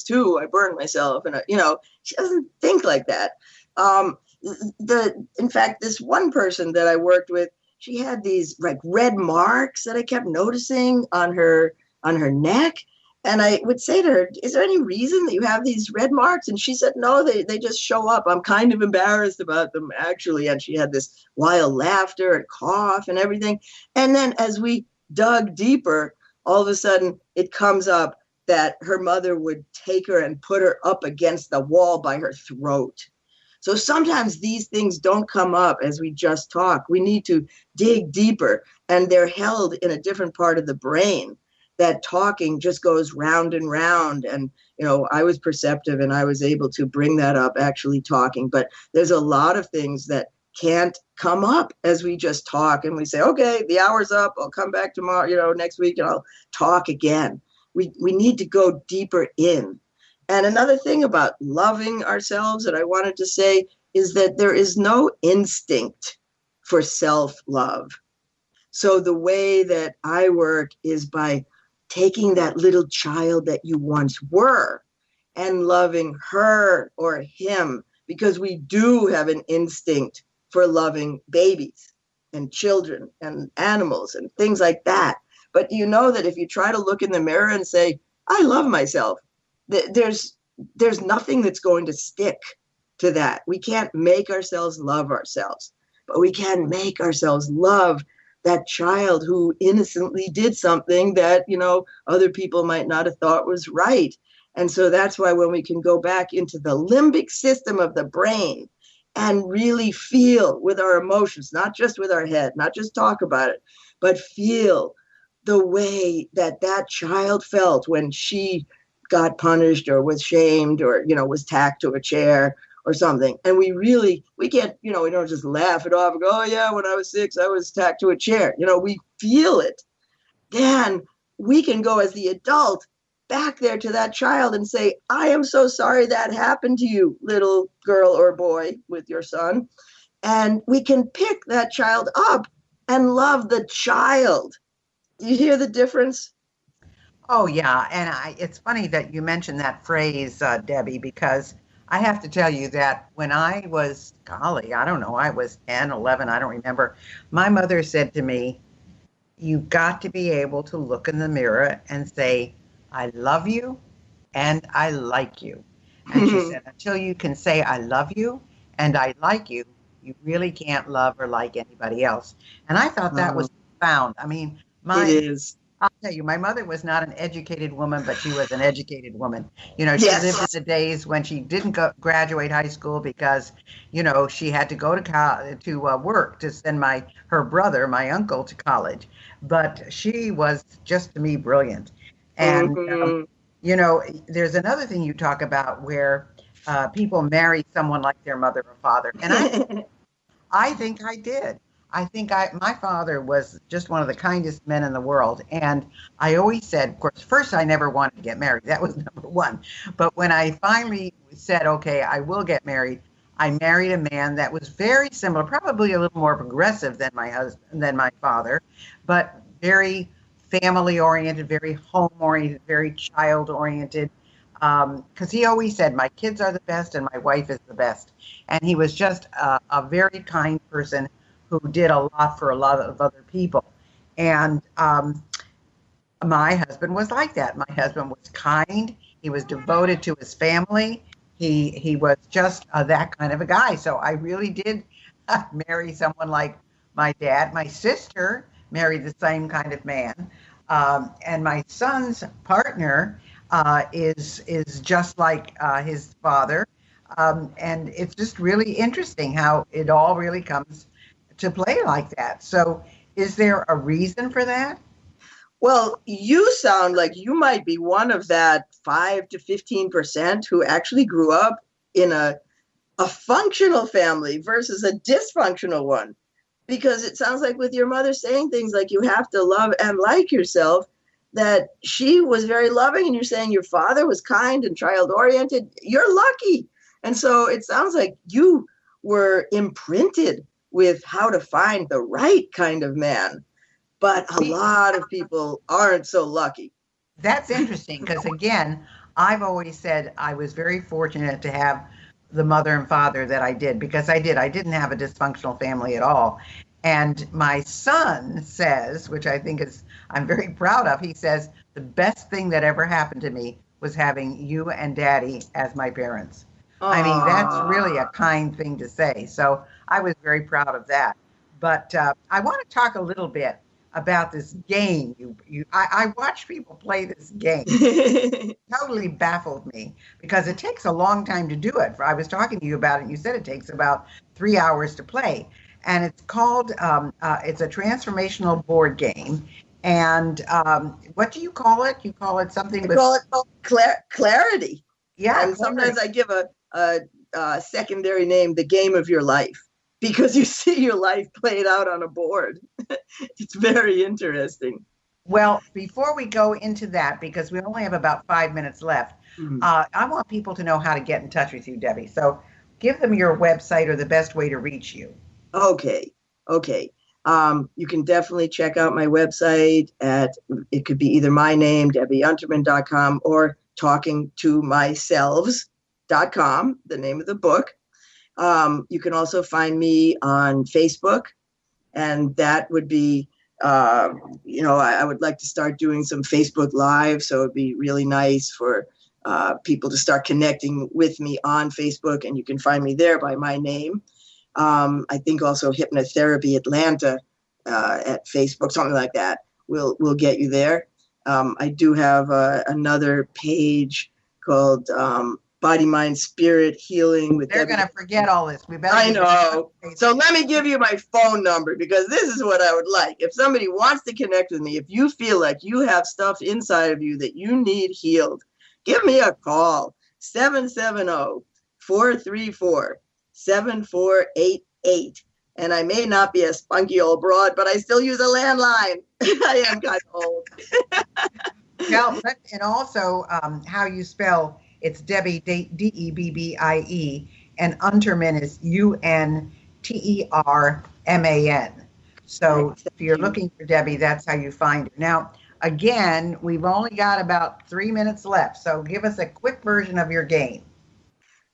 too. I burned myself. And, she doesn't think like that. In fact, this one person that I worked with, she had these like red marks that I kept noticing on her neck. And I would say to her, is there any reason that you have these red marks? And she said, no, they just show up. I'm kind of embarrassed about them, actually. And she had this wild laughter and cough and everything. And then as we dug deeper, all of a sudden it comes up that her mother would take her and put her up against the wall by her throat. So sometimes these things don't come up as we just talk. We need to dig deeper, and they're held in a different part of the brain. That talking just goes round and round. And, I was perceptive and I was able to bring that up actually talking. But there's a lot of things that can't come up as we just talk. And we say, okay, the hour's up. I'll come back tomorrow, next week, and I'll talk again. We need to go deeper in. And another thing about loving ourselves that I wanted to say is that there is no instinct for self-love. So the way that I work is by taking that little child that you once were and loving her or him, because we do have an instinct for loving babies and children and animals and things like that. But you know that if you try to look in the mirror and say, I love myself, there's nothing that's going to stick to that. We can't make ourselves love ourselves, but we can make ourselves love that child who innocently did something that, other people might not have thought was right. And so that's why when we can go back into the limbic system of the brain and really feel with our emotions, not just with our head, not just talk about it, but feel the way that child felt when she got punished or was shamed or, was tacked to a chair or something. And we can't, we don't just laugh it off and go, oh yeah, when I was 6, I was tacked to a chair. We feel it. Then we can go as the adult back there to that child and say, I am so sorry that happened to you, little girl or boy with your son. And we can pick that child up and love the child. You hear the difference? Oh, yeah. And it's funny that you mentioned that phrase, Debbie, because I have to tell you that when I was, I was 10, 11, I don't remember. My mother said to me, you've got to be able to look in the mirror and say, I love you and I like you. And she said, until you can say, I love you and I like you, you really can't love or like anybody else. And I thought that was profound. I mean, it is. I'll tell you, my mother was not an educated woman, but she was an educated woman. She lived in the days when she didn't graduate high school because, she had to go to work to send her brother, my uncle, to college. But she was just, to me, brilliant. And, there's another thing you talk about where people marry someone like their mother or father. And I think I did. I think my father was just one of the kindest men in the world. And I always said, of course, first, I never wanted to get married. That was number one. But when I finally said, okay, I will get married, I married a man that was very similar, probably a little more progressive than my father, but very family oriented, very home oriented, very child oriented. Because he always said, my kids are the best and my wife is the best. And he was just a very kind person who did a lot for a lot of other people. And my husband was like that. My husband was kind. He was devoted to his family. He was just that kind of a guy. So I really did marry someone like my dad. My sister married the same kind of man. And my son's partner is just like his father. And it's just really interesting how it all really comes to play like that. So is there a reason for that? Well, you sound like you might be one of that 5 to 15% who actually grew up in a functional family versus a dysfunctional one. Because it sounds like with your mother saying things like you have to love and like yourself, that she was very loving, and you're saying your father was kind and child-oriented. You're lucky. And so it sounds like you were imprinted with how to find the right kind of man. But a lot of people aren't so lucky. That's interesting because, again, I've always said I was very fortunate to have the mother and father that I did, because I did. I didn't have a dysfunctional family at all. And my son says, which I think is, I'm very proud of, he says, the best thing that ever happened to me was having you and Daddy as my parents. I mean, that's really a Aww. kind thing to say. So I was very proud of that. But I want to talk a little bit about this game. I watch people play this game. Totally baffled me because it takes a long time to do it. I was talking to you about it, and you said it takes about 3 hours to play. And it's called, it's a transformational board game. And what do you call it? You call it something I with, call it clarity. yeah, And clarity. sometimes I give a secondary name, the game of your life, because you see your life played out on a board. It's very interesting. Well, before we go into that, because we only have about 5 minutes left, Mhm. I want people to know how to get in touch with you, Debbie. So give them your website or the best way to reach you. Okay. Okay. You can definitely check out my website at, it could be either my name, Debbie.unterman.com, or talkingtomyselves.com, the name of the book. You can also find me on Facebook, and that would be, I would like to start doing some Facebook Live, so it'd be really nice for people to start connecting with me on Facebook, and you can find me there by my name. I think also Hypnotherapy Atlanta at Facebook, something like that. We'll get you there. I do have another page called Body, Mind, Spirit Healing with They're Debbie. going to forget all this. We better. I know. So let me give you my phone number, because this is what I would like. If somebody wants to connect with me, if you feel like you have stuff inside of you that you need healed, give me a call. 770-434-7488. And I may not be a spunky old broad, but I still use a landline. I am kind of old. Well, and also how you spell, it's Debbie, Debbie, and Unterman is Unterman. So Right, if you're you. looking for Debbie, that's how you find her. Now, again, we've only got about 3 minutes left. So give us a quick version of your game.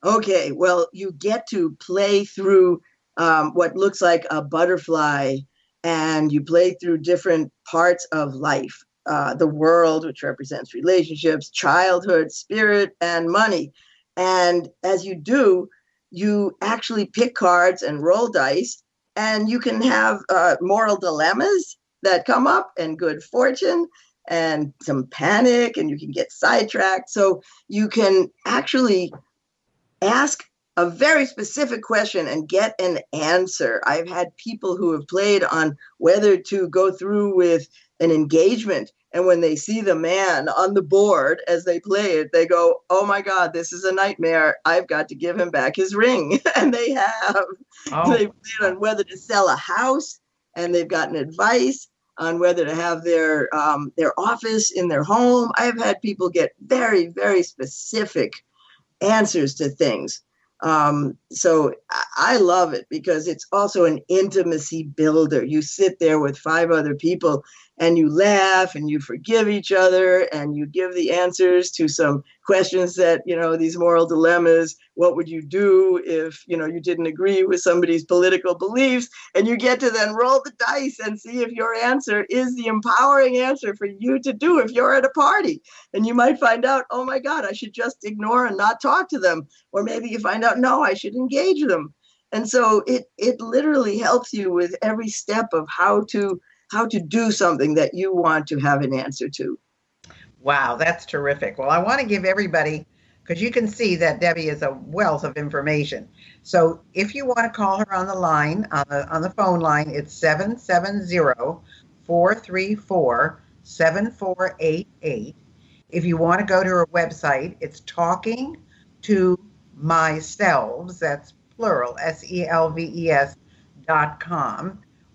Okay, well, you get to play through what looks like a butterfly, and you play through different parts of life, the world, which represents relationships, childhood, spirit, and money. And as you do, you actually pick cards and roll dice, and you can have moral dilemmas that come up, and good fortune, and some panic, and you can get sidetracked. So you can actually ask a very specific question and get an answer. I've had people who have played on whether to go through with an engagement, and when they see the man on the board as they play it, they go, oh my God, this is a nightmare. I've got to give him back his ring. And they have. Oh, They've played on whether to sell a house, and they've gotten advice on whether to have their office in their home. I've had people get very, very specific answers to things. So I love it because it's also an intimacy builder. You sit there with 5 other people and you laugh and you forgive each other and you give the answers to some questions that, these moral dilemmas. What would you do if, you didn't agree with somebody's political beliefs? And you get to then roll the dice and see if your answer is the empowering answer for you to do if you're at a party. And you might find out, oh my God, I should just ignore and not talk to them. Or maybe you find out, no, I should engage them. And so it literally helps you with every step of how to do something that you want to have an answer to. wow, that's terrific. Well, I want to give everybody, because you can see that Debbie is a wealth of information. So if you want to call her on the line, on the phone line, it's 770-434-7488. If you want to go to her website, it's Talking to Myselves, that's plural, SELVES.com.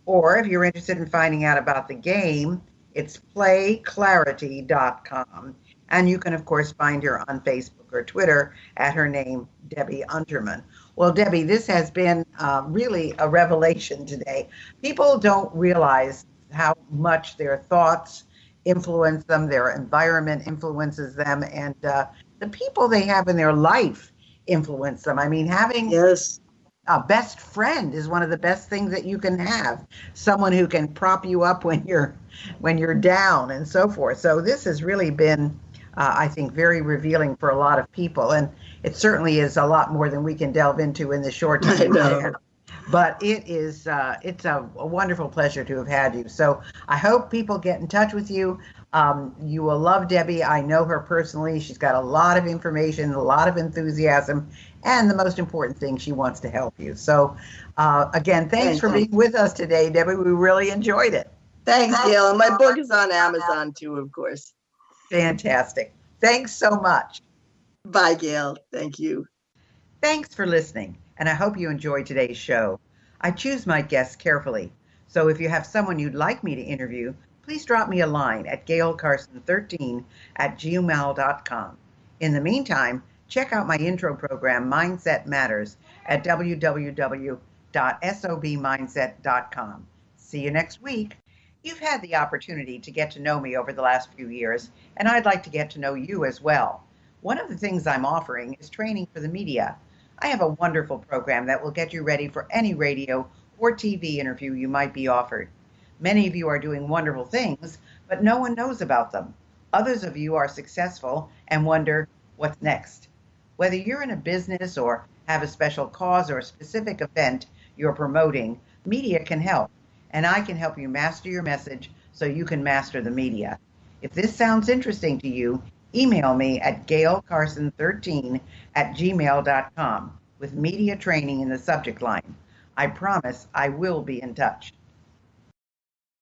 Or if you're interested in finding out about the game, it's playclarity.com. And you can, of course, find her on Facebook or Twitter at her name, Debbie Unterman. Well, Debbie, this has been really a revelation today. People don't realize how much their thoughts influence them, their environment influences them, and the people they have in their life influence them. I mean, having Yes. a best friend is one of the best things that you can have. Someone who can prop you up when you're down and so forth. So this has really been, I think, very revealing for a lot of people, and it certainly is a lot more than we can delve into in the short time. I know. But it's a wonderful pleasure to have had you. So I hope people get in touch with you. You will love Debbie. I know her personally. She's got a lot of information, a lot of enthusiasm, and the most important thing, she wants to help you. So again, thanks for being with us today, Debbie. We really enjoyed it. Thanks, Gail. And my book is on Amazon too, of course. Fantastic. Thanks so much. Bye, Gail. Thank you. Thanks for listening, and I hope you enjoyed today's show. I choose my guests carefully, so if you have someone you'd like me to interview, please drop me a line at gailcarson13@gmail.com. In the meantime, check out my intro program, Mindset Matters, at www.sobmindset.com. See you next week. You've had the opportunity to get to know me over the last few years, and I'd like to get to know you as well. One of the things I'm offering is training for the media. I have a wonderful program that will get you ready for any radio or TV interview you might be offered. Many of you are doing wonderful things, but no one knows about them. Others of you are successful and wonder, what's next? Whether you're in a business or have a special cause or a specific event you're promoting, media can help, and I can help you master your message so you can master the media. If this sounds interesting to you, email me at gailcarson13@gmail.com with media training in the subject line. I promise I will be in touch.